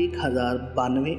1092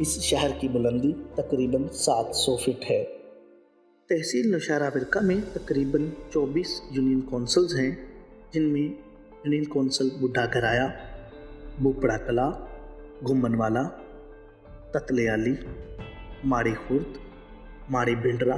اس شہر کی بلندی تقریباً 700 فٹ ہے۔ تحصیل نوشہرہ ورکہ میں تقریباً 24 یونین کونسلز ہیں، جن میں یونین کونسل بڈھا گرایا، بوپڑا کلا، گھمن والا، تتلیالی، ماڑی خورد، ماڑی بھنڈرا،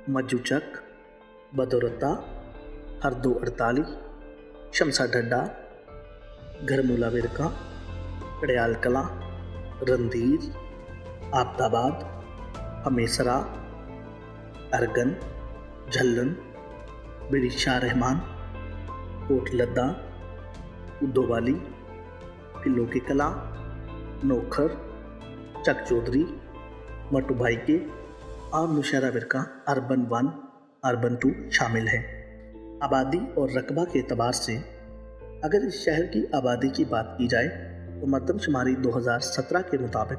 مجو چک، بدورتا، ہردو اڑتالی، شمسا ڈھڈا، گھرمولا ورکہ، کڑیال کلا، رندھیر، آبد آباد، ہمیسرا، ارگن، جھلن، بڑی شاہ رحمان، کوٹ لدہ، ادو والی، پلو کے کلا، نوکھر، چک چودھری، مٹو بھائی کے اور نوشہرہ ورکہ اربن 1 اربن 2 شامل ہیں۔ آبادی اور رقبہ کے اعتبار سے اگر اس شہر کی آبادی کی بات کی جائے تو مردم شماری 2017 کے مطابق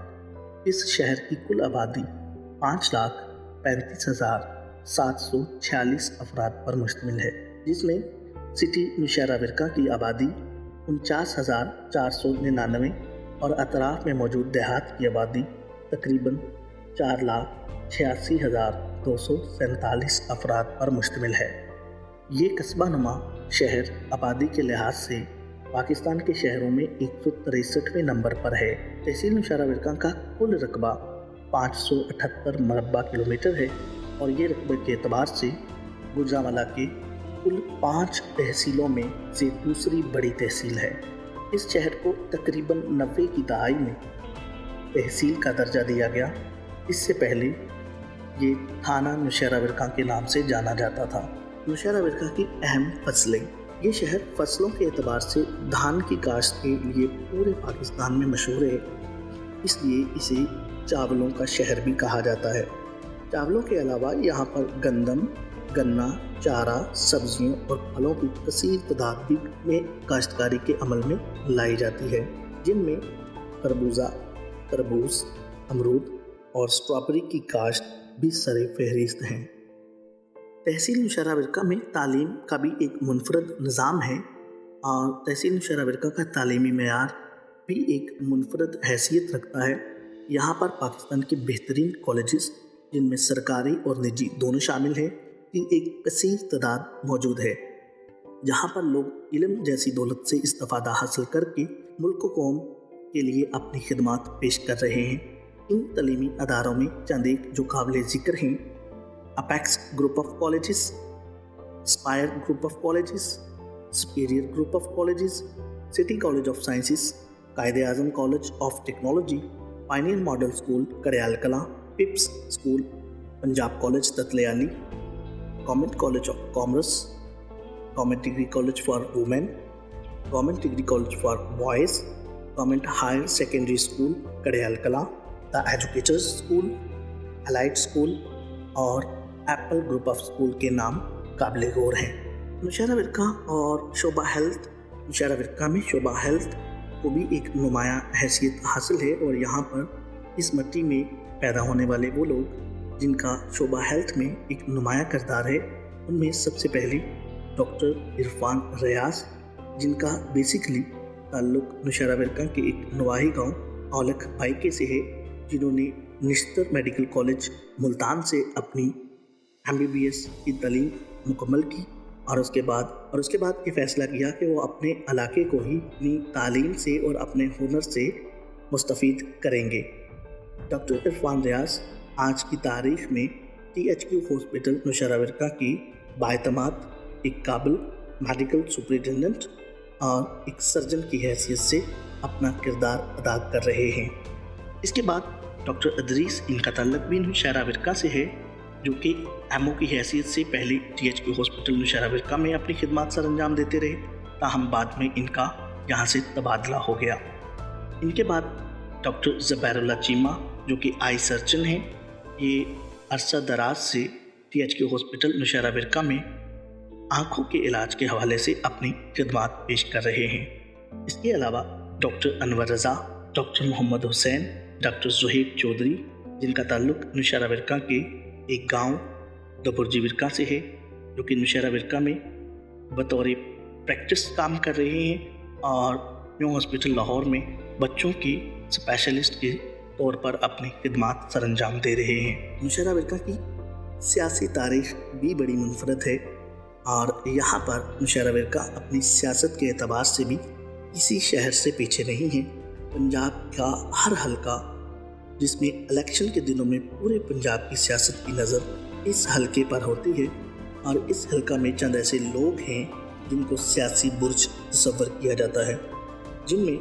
اس شہر کی کل آبادی 5,35,746 افراد پر مشتمل ہے، جس میں سٹی نوشہرہ ورکہ کی آبادی 49,499 اور اطراف میں موجود دیہات کی آبادی تقریباً 4,86,247 افراد پر مشتمل ہے۔ یہ قصبہ نما شہر آبادی کے لحاظ سے پاکستان کے شہروں میں 163ویں نمبر پر ہے۔ تحصیل نوشہرہ ورکہ کا کل رقبہ 578 مربع کلومیٹر ہے اور یہ رقبے کے اعتبار سے گوجرانوالہ کے کل 5 تحصیلوں میں سے دوسری بڑی تحصیل ہے۔ اس شہر کو تقریباً 90 کی دہائی میں تحصیل کا درجہ دیا گیا۔ اس سے پہلے یہ تھانہ نوشہرہ ورکہ کے نام سے جانا جاتا تھا۔ نوشہرہ ورکہ کی اہم فصلیں۔ یہ شہر فصلوں کے اعتبار سے دھان کی کاشت کے لیے پورے پاکستان میں مشہور ہے، اس لیے اسے چاولوں کا شہر بھی کہا جاتا ہے۔ چاولوں کے علاوہ یہاں پر گندم، گنا، چارہ، سبزیوں اور پھلوں کی کثیر تعداد بھی میں کاشتکاری کے عمل میں لائی جاتی ہے، جن میں خربوزہ، تربوز، امرود اور اسٹرابیری کی کاشت بھی سر فہرست ہیں۔ تحصیل نوشہرہ ورکہ میں تعلیم کا بھی ایک منفرد نظام ہے اور تحصیل نوشہرہ ورکہ کا تعلیمی معیار بھی ایک منفرد حیثیت رکھتا ہے۔ یہاں پر پاکستان کے بہترین کالجز، جن میں سرکاری اور نجی دونوں شامل ہیں، کی ایک کثیر تعداد موجود ہے، جہاں پر لوگ علم جیسی دولت سے استفادہ حاصل کر کے ملک و قوم کے لیے اپنی خدمات پیش کر رہے ہیں۔ ان تعلیمی اداروں میں چند ایک جو قابل ذکر ہیں: Apex group of colleges, Aspire group of colleges, Superior group of colleges, City college of sciences, Quaid Azam college of technology, Pioneer model school Kariyal Kalan, PIPS school, Punjab college Tatlyali, government college of commerce, government degree college for women, government degree college for boys, government higher secondary school Kariyal Kalan, the educators school, Elite school اور Apple group of school کے نام قابل غور ہیں۔ نوشہرہ ورکہ اور شعبہ health. Nowshera ورکہ میں شعبہ ہیلتھ کو بھی ایک نمایاں حیثیت حاصل ہے اور یہاں پر اس مٹی میں پیدا ہونے والے وہ لوگ جن کا شعبہ ہیلتھ میں ایک نمایاں کردار ہے، ان میں سب سے پہلے ڈاکٹر عرفان ریاض، جن کا بیسیکلی تعلق نوشہرہ ورکہ کے ایک نواحی گاؤں اولکھ بھائیکے سے ہے، جنہوں نے نشتر میڈیکل کالج ملتان سے اپنی MBBS کی تعلیم مکمل کی اور اس کے بعد یہ فیصلہ کیا کہ وہ اپنے علاقے کو ہی اپنی تعلیم سے اور اپنے ہنر سے مستفید کریں گے۔ ڈاکٹر عرفان ریاض آج کی تاریخ میں THQ ہاسپٹل نوشہرہ ورکہ کی بااعتماد ایک قابل میڈیکل سپرنٹینڈنٹ اور ایک سرجن کی حیثیت سے اپنا کردار ادا کر رہے ہیں۔ اس کے بعد ڈاکٹر ادریس، ان کا تعلق بھی نوشہرہ ورکہ سے ہے، جو کہ MO کی حیثیت سے پہلے THQ ہاسپٹل نوشہرہ ورکہ میں اپنی خدمات سر انجام دیتے رہے، تاہم بعد میں ان کا یہاں سے تبادلہ ہو گیا۔ ان کے بعد ڈاکٹر زبیر اللہ چیمہ، جو کہ آئی سرجن ہیں، یہ عرصہ دراز سے THQ ہاسپٹل نوشہرہ ورکہ میں آنکھوں کے علاج کے حوالے سے اپنی خدمات پیش کر رہے ہیں۔ اس کے علاوہ ڈاکٹر انور رضا، ڈاکٹر محمد حسین، ڈاکٹر زہیب چودھری، جن کا تعلق نوشہرہ ورکہ کے ایک گاؤں دبرجی ورکہ سے ہے، جو کہ نوشہرہ ورکہ میں بطور پریکٹس کام کر رہے ہیں اور نیو ہاسپٹل لاہور میں بچوں کی اسپیشلسٹ کے طور پر اپنی خدمات سر انجام دے رہے ہیں۔ نوشہرہ ورکا کی سیاسی تاریخ بھی بڑی منفرد ہے اور یہاں پر نوشہرہ ورکا اپنی سیاست کے اعتبار سے بھی کسی شہر سے پیچھے نہیں ہے۔ پنجاب کا ہر حلقہ، جس میں الیکشن کے دنوں میں پورے پنجاب کی سیاست کی نظر اس حلقے پر ہوتی ہے، اور اس حلقہ میں چند ایسے لوگ ہیں جن کو سیاسی برج تصور کیا جاتا ہے، جن میں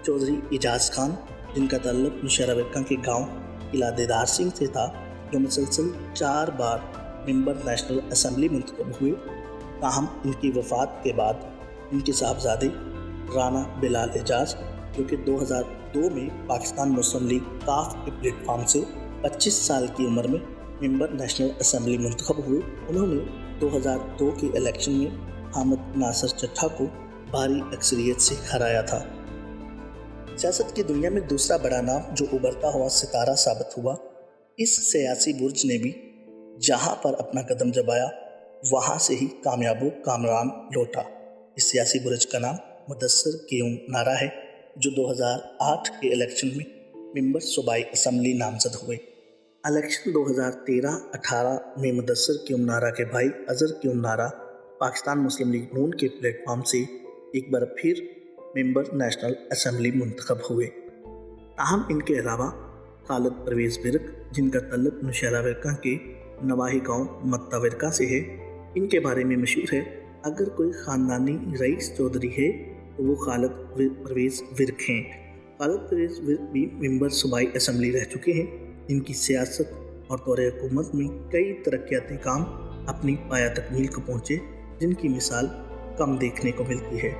چودھری اعجاز خان، جن کا تعلق نوشہرہ ورکا کے گاؤں قلعہ دیدار سنگھ سے تھا، جو مسلسل 4 بار ممبر نیشنل اسمبلی منتخب ہوئے، تاہم ان کی وفات کے بعد ان کے صاحبزادے رانا بلال اعجاز، جو کہ 2002 میں پاکستان مسلم لیگ کاف کے پلیٹ فارم سے 25 سال کی عمر میں ممبر نیشنل اسمبلی منتخب ہوئے، انہوں نے 2002 کے الیکشن میں حامد ناصر چٹھا کو بھاری اکثریت سے ہرایا تھا۔ سیاست کی دنیا میں دوسرا بڑا نام جو ابھرتا ہوا ستارہ ثابت ہوا، اس سیاسی برج نے بھی جہاں پر اپنا قدم جمایا وہاں سے ہی کامیاب و کامران لوٹا۔ اس سیاسی برج کا نام مدثر قیوم نارا ہے، جو 2008 کے الیکشن میں ممبر صوبائی اسمبلی نامزد ہوئے۔ الیکشن 2013-18 میں مدثر قیوم نارا کے بھائی اظہر قیوم نارا پاکستان مسلم لیگ نون کے پلیٹ فارم سے ایک بار پھر ممبر نیشنل اسمبلی منتخب ہوئے، تاہم ان کے علاوہ خالد پرویز ورک، جن کا تعلق نوشہرہ ورکا کے نواحی گاؤں متا ورکا سے ہے، ان کے بارے میں مشہور ہے اگر کوئی خاندانی رئیس چودھری ہے تو وہ خالد پرویز ورک ہیں۔ خالد پرویز ورک بھی ممبر صوبائی اسمبلی رہ چکے ہیں۔ ان کی سیاست اور دور حکومت میں کئی ترقیاتی کام اپنی پایہ تکمیل کو پہنچے، جن کی مثال کم دیکھنے کو ملتی ہے۔